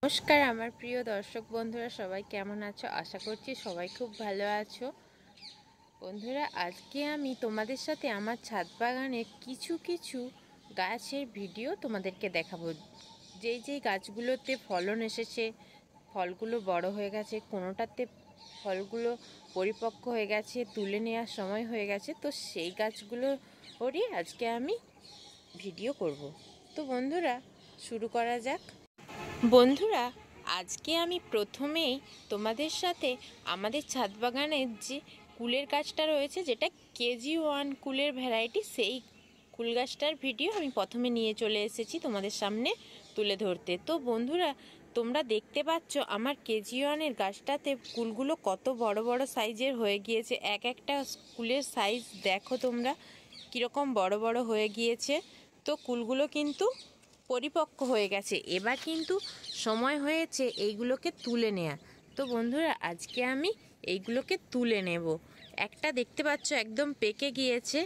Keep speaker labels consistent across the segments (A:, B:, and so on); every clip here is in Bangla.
A: নমস্কার আমার প্রিয় দর্শক বন্ধুরা, সবাই কেমন আছো? আশা করছি সবাই খুব ভালো আছো। বন্ধুরা, আজকে আমি তোমাদের সাথে আমার ছাদ বাগানের কিছু গাছের ভিডিও তোমাদেরকে দেখাবো। যেই গাছগুলোতে ফলন এসেছে, ফলগুলো বড় হয়ে গেছে, কোনোটাতে ফলগুলো পরিপক্ক হয়ে গেছে, তুলে নেওয়ার সময় হয়ে গেছে, তো সেই গাছগুলোরই আজকে আমি ভিডিও করব। তো বন্ধুরা, শুরু করা যাক। বন্ধুরা, আজকে আমি প্রথমেই তোমাদের সাথে আমাদের ছাদ বাগানের যে কুলের গাছটা রয়েছে, যেটা KG1 কুলের ভ্যারাইটি, সেই কুল গাছটার ভিডিও আমি প্রথমে নিয়ে চলে এসেছি তোমাদের সামনে তুলে ধরতে। তো বন্ধুরা, তোমরা দেখতে পাচ্ছ আমার KG1-এর গাছটাতে কুলগুলো কত বড় বড় সাইজের হয়ে গিয়েছে। একটা কুলের সাইজ দেখো তোমরা কীরকম বড় বড় হয়ে গিয়েছে। তো কুলগুলো কিন্তু পরিপক্ক হয়ে গেছে, এবার কিন্তু সময় হয়েছে এইগুলোকে তুলে নেওয়া। তো বন্ধুরা, আজকে আমি এইগুলোকে তুলে নেব। একটা দেখতে পাচ্ছ একদম পেকে গিয়েছে,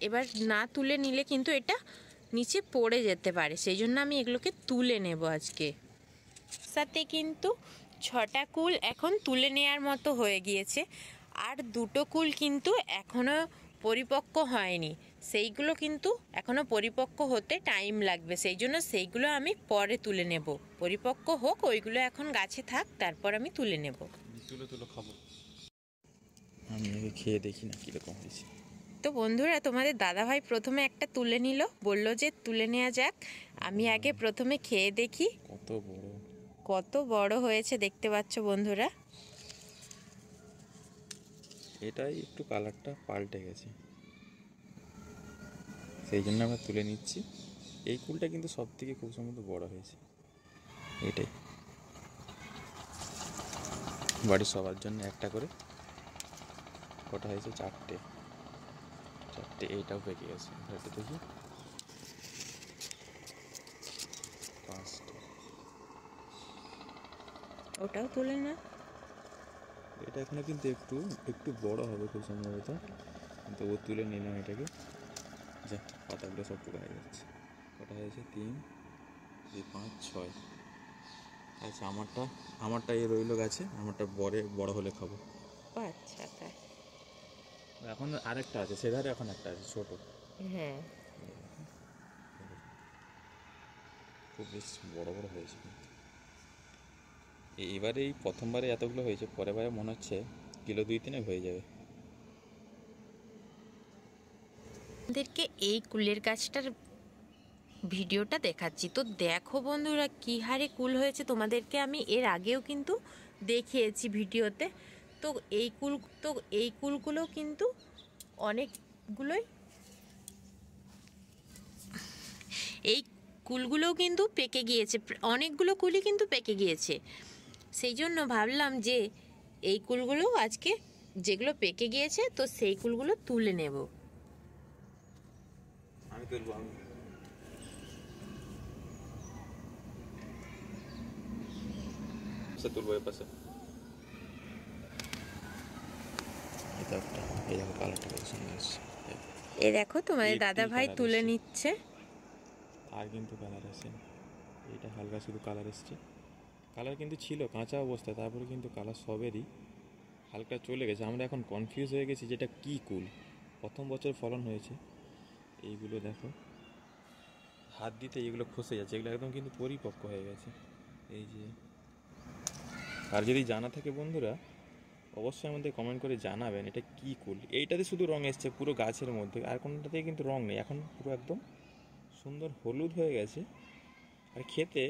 A: এবার না তুলে নিলে কিন্তু এটা নিচে পড়ে যেতে পারে, সেই জন্য আমি এগুলোকে তুলে নেব আজকে। সাথে কিন্তু 6টা কুল এখন তুলে নেওয়ার মতো হয়ে গিয়েছে, আর 2টো কুল কিন্তু এখনও পরিপক্ক হয়নি, সেইগুলো কিন্তু এখনও পরিপক্ক হতে টাইম লাগবে, সেই জন্য সেইগুলো আমি পরে তুলে নেব। পরিপক্ক হোক, ওইগুলো এখন গাছে থাক, তারপর আমি তুলে নেব।
B: তুলে খাবো, আমি খেয়ে দেখি না কীরকম হয়েছে।
A: তো বন্ধুরা, তোমাদের দাদাভাই প্রথমে একটা তুলে নিল, বলল যে তুলে নেওয়া যাক। আমি আগে প্রথমে খেয়ে দেখি কত বড় হয়েছে। দেখতে পাচ্ছ বন্ধুরা,
B: এটাই একটু কালারটা পাল্টে গেছে, সেই জন্য আমরা তুলে নিচ্ছি। এই কুলটা কিন্তু সব থেকে খুব সম্ভবত বড় হয়েছে। এটাই বাড়ির সবার জন্য একটা করে। কটা হয়েছে? 4টে। এইটাও পেকে গেছে, এটা দেখি 5টে।
A: ওটাও তুলে না।
B: এটা এখনো কিন্তু একটু বড় হবে খুব সম্ভবত, কিন্তু ও তুলে নিলাম এটাকে। যা, পাতাগুলো সব পুরো হয়ে যাচ্ছে। কটা হয়েছে? 3, 5, 6। আচ্ছা, আমারটা এ রইলো গাছে, আমারটা বড় হলে খাবো।
A: আচ্ছা, তাই।
B: এখন আরেকটা আছে, সেধারে এখন একটা আছে ছোট।
A: হ্যাঁ,
B: খুব বেশ বড় হয়েছে কিন্তু। এবারে এই প্রথমবারে এতগুলো হয়েছে, পরের বারে মনে হচ্ছে কিলো 2-3 হয়ে যাবে।
A: আমাদেরকে এই কুলের গাছটার ভিডিওটা দেখাচ্ছি, তো দেখো বন্ধুরা কি হারে কুল হয়েছে। তোমাদেরকে আমি এর আগেও কিন্তু দেখিয়েছি ভিডিওতে। তো এই কুলগুলো কিন্তু অনেকগুলোই, এই কুলগুলোও কিন্তু পেকে গিয়েছে, অনেকগুলো কুলই কিন্তু পেকে গিয়েছে। সেই জন্য ভাবলাম যে এই কুলগুলো আজকে, যেগুলো পেকে গিয়েছে, তো সেই কুলগুলো তুলে নেব।
B: আমি তুলবো, তুলবো এর পাশে।
A: এই দেখো তোমাদের দাদা ভাই তুলে নিচ্ছে।
B: আর কিন্তু কালার আছে, এটা হালকা শুধু কালার এসছে। কালার কিন্তু ছিল কাঁচা অবস্থায়, তারপরে কিন্তু কালার সবেরই হালকা চলে গেছে। আমরা এখন কনফিউজ হয়ে গেছি যেটা কী কুল। প্রথম বছর ফলন হয়েছে, এইগুলো দেখো হাত দিতে এগুলো খসে যাচ্ছে, এগুলো একদম কিন্তু পরিপক্ক হয়ে গেছে। এই যে, আর যদি জানা থাকে বন্ধুরা, অবশ্যই আমাদের কমেন্ট করে জানাবেন এটা কী কুল। এইটাতে শুধু রঙ এসছে পুরো গাছের মধ্যে, আর কোনোটাতে কিন্তু রঙ নেই, এখন পুরো একদম সুন্দর হলুদ হয়ে গেছে। আর খেতে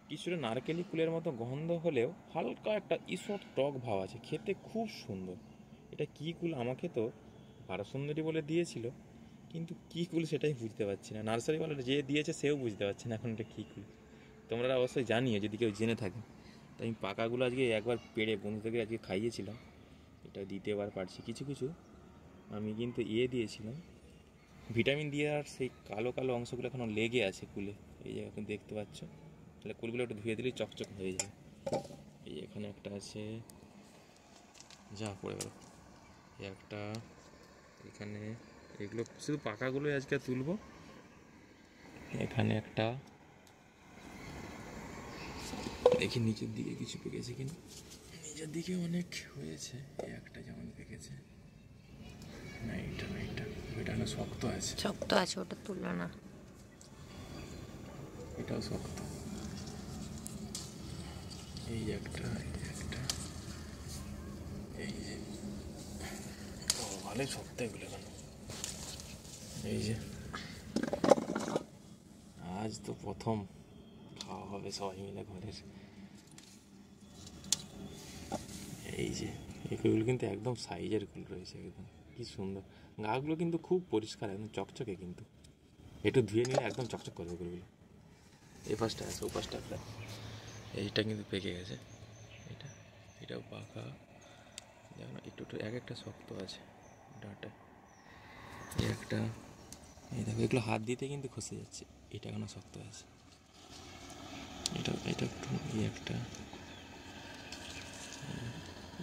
B: কিছুটা নারকেলি কুলের মতো গন্ধ হলেও হালকা একটা ঈষৎ টক ভাব আছে, খেতে খুব সুন্দর। এটা কী কুল আমাকে তো বারসুন্দরী বলে দিয়েছিল, কিন্তু কী কুল সেটাই বুঝতে পারছি না। নার্সারিওয়ালা যে দিয়েছে সেও বুঝতে পারছে না এখন এটা কী কুল। তোমরা অবশ্যই জানিও যদি কেউ জেনে থাকে। তো আমি পাকাগুলো আজকে একবার পেড়ে বন্ধুদেরকে আজকে খাইয়েছিলাম, এটা দ্বিতীয়বার পারছি। কিছু আমি কিন্তু দিয়েছিলাম ভিটামিন দিয়ে, আর সেই কালো কালো অংশগুলো এখনও লেগে আছে কুলে, এই যে এখন দেখতে পাচ্ছ। তাহলে কুলগুলো একটু ধুয়ে দিলেই চকচক হয়ে যায়। এই এখানে একটা আছে, যা পড়ে গেল একটা, এখানে এগুলো শুধু পাকাগুলোই আজকে তুলবো। এখানে একটা, দেখি নিচের দিকে কিছু পেকেছে কিনা। নিচের দিকে অনেক হয়েছে, এই একটা যেমন পেকেছে। না এটা না, এটা না শক্ত আছে,
A: শক্ত আছে, ওটা তুললো না।
B: এটাও শক্ত। এই একটা, এই যে ভালোই শক্ত এগুলো। কেন এই যে আজ তো প্রথম খাওয়া হবে সবাই মিলে ঘরের। এই যে এই কুলগুলো কিন্তু একদম সাইজের কুল রয়েছে, একদম কি সুন্দর। গাগুলো কিন্তু খুব পরিষ্কার, একদম চকচকে, কিন্তু একটু ধুয়ে নিলে একদম চকচক করবে কুলগুলো। এই পাশটা আছে, ও পাশটা একটা, এইটা কিন্তু পেকে গেছে। এটাও পাকা, দেখো না একটু এক একটা শক্ত আছে ডাঁটা। এই একটা, এই দেখো এগুলো হাত দিতে কিন্তু খসে যাচ্ছে। এটা কেন শক্ত আছে, এটা একটু, এই একটা,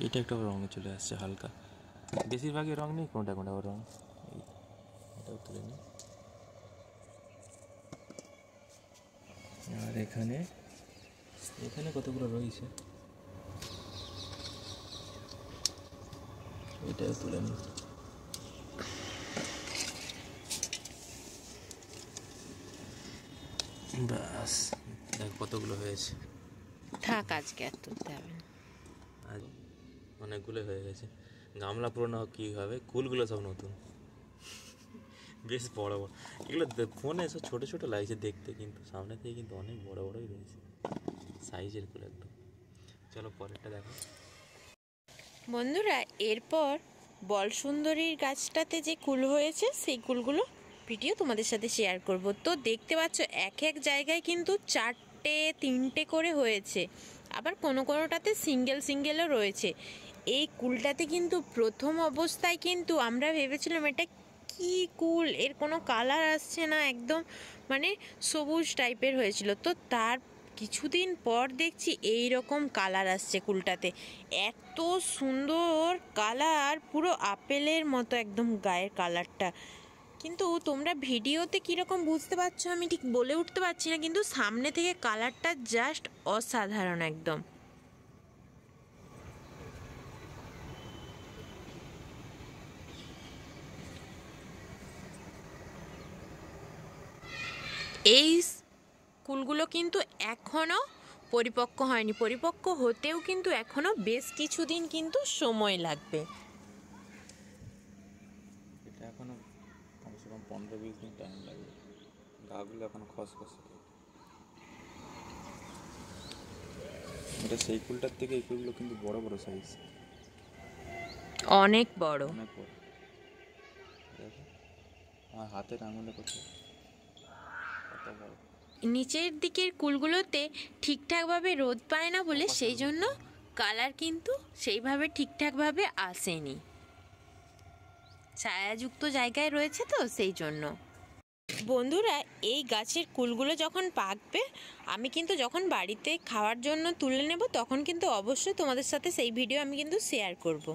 B: এটা একটা রঙে চলে আসছে হালকা, বেশিরভাগই রঙ নেই, কোনটা রঙ। এটাও তুলে নিই। আর এখানে কতগুলো রয়েছে, এটাও তুলে নিই। বাস দেখ কতগুলো হয়েছে।
A: থাক, আজকে আর তুলতে হবে না।
B: আজ অনেকগুলো হয়ে গেছে। গামলা পুরোনো কী হবে, কুলগুলো সব নতুন, বেশ বড় বড়। এগুলো ফোনে সব ছোটো ছোটো লাগছে দেখতে, কিন্তু সামনে থেকে কিন্তু অনেক বড় বড়ই রয়েছে, সাইজের কুল একদম। চলো পরেরটা দেখো
A: বন্ধুরা। এরপর বল সুন্দরীর গাছটাতে যে কুল হয়েছে সেই কুলগুলো ভিডিও তোমাদের সাথে শেয়ার করব। তো দেখতে পাচ্ছ এক এক জায়গায় কিন্তু 4টে 3টে করে হয়েছে, আবার কোনোটাতে সিঙ্গেলও রয়েছে। এই কুলটাতে কিন্তু প্রথম অবস্থায় কিন্তু আমরা ভেবেছিলাম এটা কি কুল, এর কোনো কালার আসছে না, একদম মানে সবুজ টাইপের হয়েছিল। তো তার কিছুদিন পর দেখছি এই রকম কালার আসছে কুলটাতে, এত সুন্দর কালার, পুরো আপেলের মতো একদম গায়ের কালারটা। কিন্তু তোমরা ভিডিওতে কীরকম বুঝতে পারছো আমি ঠিক বলে উঠতে পারছি না, কিন্তু সামনে থেকে কালারটা জাস্ট অসাধারণ একদম। এই কুলগুলো কিন্তু এখনও পরিপক্ক হয়নি, পরিপক্ক হতেও কিন্তু এখনও বেশ কিছুদিন কিন্তু সময় লাগবে।
B: এটা এখনো কমসে কম 15-20 দিন টাইম লাগবে, গাগুলো এখনো খসখসে। এটা সেই কুলটার থেকে এই কুলগুলো কিন্তু বড় বড় সাইজ,
A: অনেক বড়,
B: অনেক বড়। দেখো আমার হাতের আঙুলে কত বড়।
A: নিচের দিকের কুলগুলোতে ঠিকঠাকভাবে রোদ পায় না বলে সেই জন্য কালার কিন্তু সেইভাবে ঠিকঠাকভাবে আসেনি, ছায়াযুক্ত জায়গায় রয়েছে তো সেই জন্য। বন্ধুরা, এই গাছের কুলগুলো যখন পাকবে আমি কিন্তু যখন বাড়িতে খাওয়ার জন্য তুলে নেব তখন কিন্তু অবশ্যই তোমাদের সাথে সেই ভিডিও আমি কিন্তু শেয়ার করব।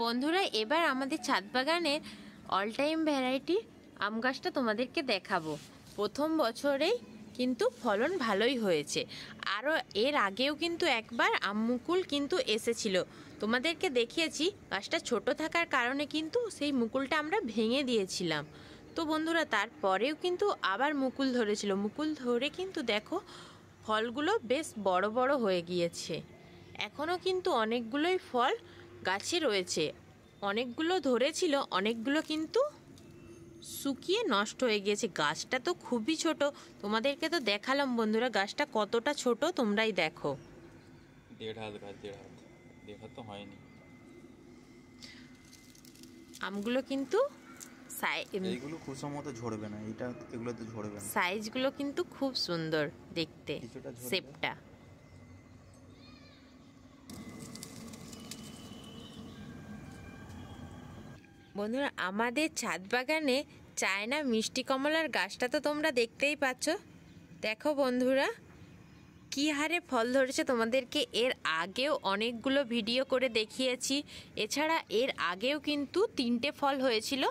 A: বন্ধুরা, এবার আমাদের ছাদ বাগানের অল টাইম ভ্যারাইটি আম গাছটা তোমাদেরকে দেখাবো। প্রথম বছরেই কিন্তু ফলন ভালোই হয়েছে, আরও এর আগেও কিন্তু একবার আম মুকুল কিন্তু এসেছিল, তোমাদেরকে দেখিয়েছি। গাছটা ছোট থাকার কারণে কিন্তু সেই মুকুলটা আমরা ভেঙে দিয়েছিলাম। তো বন্ধুরা, তারপরেও কিন্তু আবার মুকুল ধরেছিল, মুকুল ধরে কিন্তু দেখো ফলগুলো বেশ বড় বড় হয়ে গিয়েছে। এখনও কিন্তু অনেকগুলোই ফল গাছে রয়েছে, অনেকগুলো ধরেছিল, অনেকগুলো কিন্তু শুকিয়ে নষ্ট হয়ে গিয়েছে। গাছটা তো খুবই ছোট, তোমাদেরকে তো দেখালাম বন্ধুরা গাছটা কতটা ছোট, তোমরাই দেখো।
B: 1.5 হাত গাছ, 1.5 হাত তো হয়নি।
A: আমগুলো কিন্তু
C: এইগুলো খুশো মতো ঝরবে না, এগুলোতে ঝরবে না।
A: সাইজগুলো কিন্তু খুব সুন্দর দেখতে,
C: কিছুটা ঝরবে।
A: শেপটা। বন্ধুরা, আমাদের ছাদ বাগানে চায়না মিষ্টি কমলার গাছটা তো তোমরা দেখতেই পাচ্ছ। দেখো বন্ধুরা কী হারে ফল ধরেছে, তোমাদেরকে এর আগেও অনেকগুলো ভিডিও করে দেখিয়েছি। এছাড়া এর আগেও কিন্তু 3টে ফল হয়েছিল,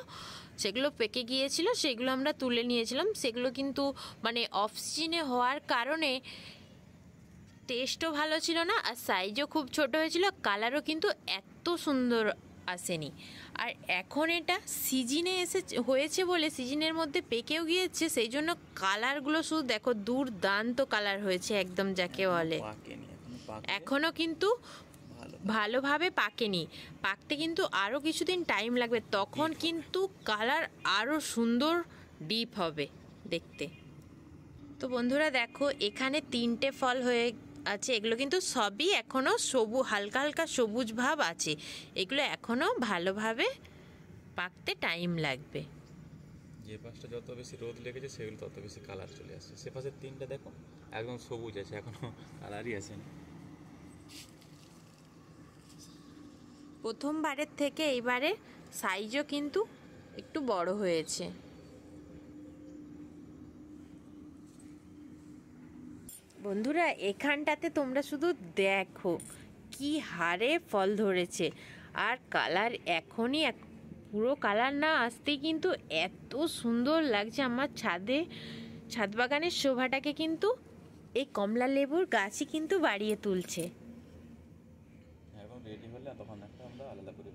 A: সেগুলো পেকে গিয়েছিল, সেগুলো আমরা তুলে নিয়েছিলাম। সেগুলো কিন্তু মানে অফ সিজনে হওয়ার কারণে টেস্টও ভালো ছিল না, আর সাইজও খুব ছোট হয়েছিল, কালারও কিন্তু এত সুন্দর আসেনি। আর এখন এটা সিজনে হয়েছে বলে সিজনের মধ্যে পেকেও গিয়েছে, সেই জন্য কালারগুলো শুধু দেখো দুর্দান্ত কালার হয়েছে একদম, যাকে বলে। এখনও কিন্তু ভালোভাবে পাকেনি, পাকতে কিন্তু আরও কিছুদিন টাইম লাগবে, তখন কিন্তু কালার আরও সুন্দর ডিপ হবে দেখতে। তো বন্ধুরা দেখো, এখানে 3টে ফল হয়ে আছে, এগুলো কিন্তু সবই এখনও হালকা হালকা সবুজ ভাব আছে, এগুলো এখনও ভালোভাবে পাকতে টাইম লাগবে।
B: যে পাশটা যত বেশি রোদ লেগেছে সেগুলো তত বেশি কালার চলে আসছে। সে পাশের 3টে দেখো একদম সবুজ আছে, এখনো কালারই আসেনি।
A: প্রথমবারের থেকে এইবারে সাইজও কিন্তু একটু বড় হয়েছে। বন্ধুরা এখানটাতে তোমরা শুধু দেখো কি হারে ফল ধরেছে, আর কালার এখনই পুরো কালার না আসতেই কিন্তু এত সুন্দর লাগছে। আমার ছাদ বাগানের শোভাটাকে কিন্তু এই কমলা লেবুর গাছই কিন্তু বাড়িয়ে তুলছে।
B: এখন রেডি হলে তখন একটা আমরা আলাদা করে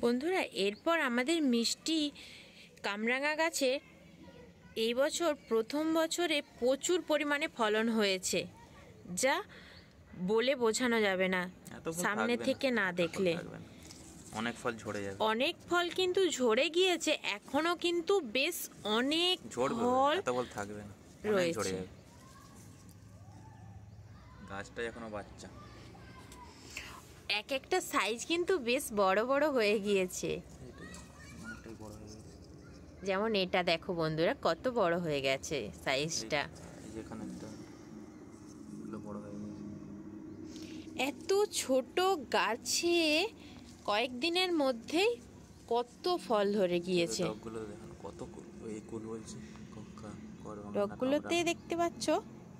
A: বন্ধুরা এরপর আমাদের মিষ্টি কামরাঙা গাছে এই বছর প্রথম বছরে প্রচুর পরিমাণে ফলন হয়েছে, যা বলে বোঝানো যাবে না সামনে থেকে না দেখলে।
C: অনেক ফল ঝরে যাবে,
A: অনেক ফল কিন্তু ঝরে গিয়েছে, এখনো কিন্তু বেশ অনেক ফল
C: থাকবে না,
A: রয়েছে।
C: গাছটা এখনো বাচ্চা,
A: এক একটা সাইজ কিন্তু বেশ বড় বড় হয়ে গিয়েছে। যেমন এটা দেখো বন্ধুরা কত বড় হয়ে গেছে সাইজটা। এত ছোট গাছে কয়েকদিনের মধ্যেই কত ফল ধরে গিয়েছে। ডগগুলোতে দেখতে পাচ্ছ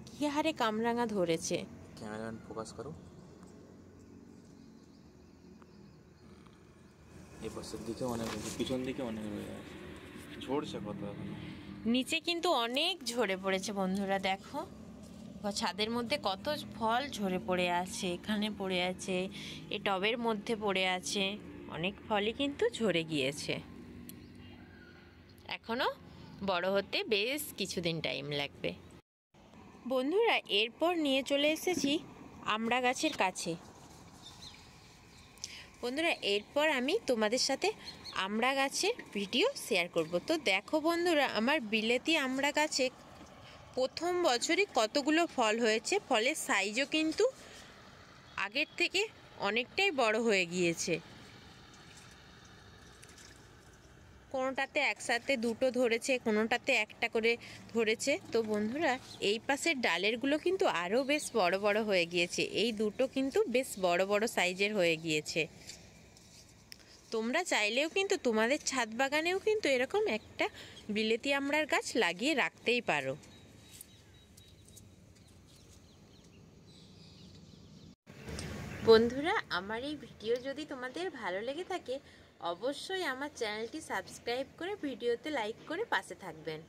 A: কি হারে কামরাঙা ধরেছে।
C: ক্যামেরাম্যান ফোকাস করো, এই পাশের দিকে অনেক, পিছন দিকে অনেক ঝরছে কত। এখন
A: নিচে কিন্তু অনেক ঝরে পড়েছে বন্ধুরা, দেখো ছাদের মধ্যে কত ফল ঝরে পড়ে আছে, এখানে পড়ে আছে, এই টবের মধ্যে পড়ে আছে, অনেক ফলই কিন্তু ঝরে গিয়েছে। এখনো বড় হতে বেশ কিছুদিন টাইম লাগবে। বন্ধুরা এরপর নিয়ে চলে এসেছি আমড়া গাছের কাছে। বন্ধুরা এরপর আমি তোমাদের সাথে আমড়া গাছের ভিডিও শেয়ার করব। তো দেখো বন্ধুরা, আমার বিলেতি আমড়া গাছে প্রথম বছরই কতগুলো ফল হয়েছে, ফলের সাইজও কিন্তু আগের থেকে অনেকটাই বড় হয়ে গিয়েছে। কোনোটাতে একসাথে দুটো ধরেছে, কোনোটাতে একটা করে ধরেছে। তো বন্ধুরা এই পাশের ডালেরগুলো কিন্তু আরও বেশ বড় বড় হয়ে গিয়েছে, এই দুটো কিন্তু বেশ বড় বড় সাইজের হয়ে গিয়েছে। তোমরা চাইলেও কিন্তু তোমাদের ছাদ বাগানেও কিন্তু এরকম একটা বিলেতি আমড়ার গাছ লাগিয়ে রাখতেই পারো। বন্ধুরা আমার এই ভিডিও যদি তোমাদের ভালো লেগে থাকে অবশ্যই আমার চ্যানেলটি সাবস্ক্রাইব করে ভিডিওতে লাইক করে পাশে থাকবেন।